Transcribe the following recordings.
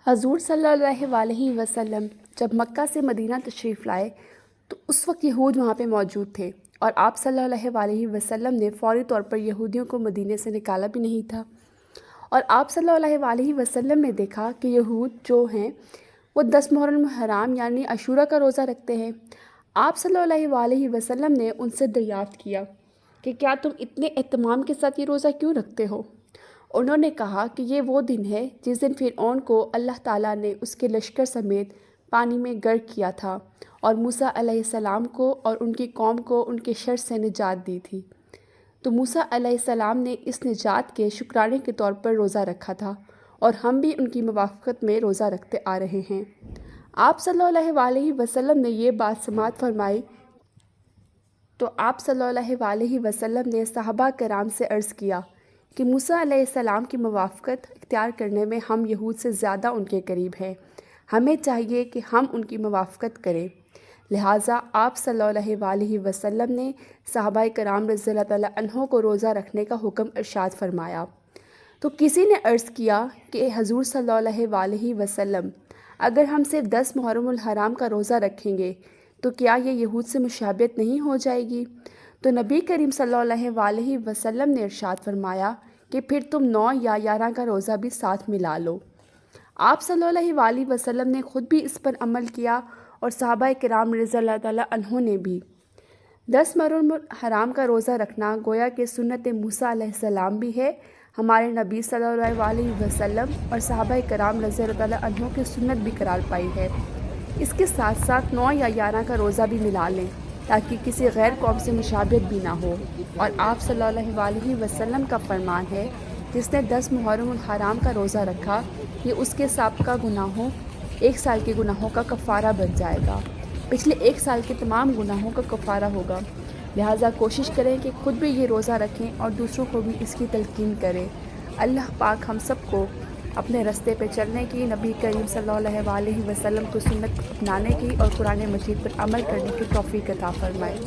حضور صلی اللہ علیہ وسلم جب مکہ سے مدینہ تشریف لائے تو اس وقت یہود وہاں پہ موجود تھے، اور آپ صلی اللہ علیہ وسلم نے فوری طور پر یہودیوں کو مدینہ سے نکالا بھی نہیں تھا۔ اور آپ صلی اللہ علیہ وسلم نے دیکھا کہ یہود جو ہیں وہ 10 محرم حرام یعنی عاشورہ کا روزہ رکھتے ہیں۔ آپ صلی اللہ علیہ وسلم نے ان سے دریافت کیا کہ کیا تم اتنے اہتمام کے ساتھ یہ روزہ کیوں رکھتے ہو؟ انہوں نے کہا کہ یہ وہ دن ہے جس دن فرعون کو اللہ تعالیٰ نے اس کے لشکر سمیت پانی میں غرق کیا تھا، اور موسیٰ علیہ السلام کو اور ان کی قوم کو ان کے شر سے نجات دی تھی۔ تو موسیٰ علیہ السلام نے اس نجات کے شکرانے کے طور پر روزہ رکھا تھا، اور ہم بھی ان کی موافقت میں روزہ رکھتے آ رہے ہیں۔ آپ صلی اللہ علیہ وسلم نے یہ بات سماعت فرمائی تو آپ صلی اللہ علیہ وسلم نے صحابہ کرام سے عرض کیا کہ موسیٰ علیہ السلام کی موافقت اختیار کرنے میں ہم یہود سے زیادہ ان کے قریب ہیں، ہمیں چاہیے کہ ہم ان کی موافقت کریں۔ لہٰذا آپ صلی اللہ علیہ وسلم نے صحابہ کرام رضی اللہ تعالیٰ عنہ کو روزہ رکھنے کا حکم ارشاد فرمایا۔ تو کسی نے عرض کیا کہ حضور صلی اللہ علیہ وسلم، اگر ہم صرف 10 محرم الحرام کا روزہ رکھیں گے تو کیا یہ یہود سے مشابہت نہیں ہو جائے گی؟ تو نبی کریم صلی اللہ علیہ وسلم نے ارشاد فرمایا کہ پھر تم 9 یا 11 کا روزہ بھی ساتھ ملا لو۔ آپ صلی اللہ علیہ وسلم نے خود بھی اس پر عمل کیا، اور صحابہ کرام رضی اللہ تعالیٰ عنہ نے بھی۔ 10 محرم الحرام کا روزہ رکھنا گویا کہ سنت موسیٰ علیہ السلام بھی ہے، ہمارے نبی صلی اللہ علیہ وسلم اور صحابہ کرام رضی اللہ تعالیٰ عنہ کی سنت بھی قرار پائی ہے۔ اس کے ساتھ ساتھ 9 یا 11 کا روزہ بھی ملا لیں تاکہ کسی غیر قوم سے مشابہت بھی نہ ہو۔ اور آپ صلی اللہ علیہ وسلم کا فرمان ہے، جس نے 10 محرم الحرام کا روزہ رکھا، یہ اس کے سابقہ گناہوں 1 سال کے گناہوں کا کفارہ بن جائے گا، پچھلے 1 سال کے تمام گناہوں کا کفارہ ہوگا۔ لہٰذا کوشش کریں کہ خود بھی یہ روزہ رکھیں اور دوسروں کو بھی اس کی تلقین کریں۔ اللہ پاک ہم سب کو اپنے راستے پہ چلنے کی، نبی کریم صلی اللہ علیہ وسلم کو سنت اپنانے کی اور قرآن مجید پر عمل کرنے کی توفیق عطا فرمائے۔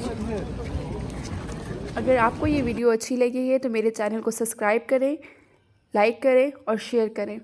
اگر آپ کو یہ ویڈیو اچھی لگی ہے تو میرے چینل کو سبسکرائب کریں، لائک کریں اور شیئر کریں۔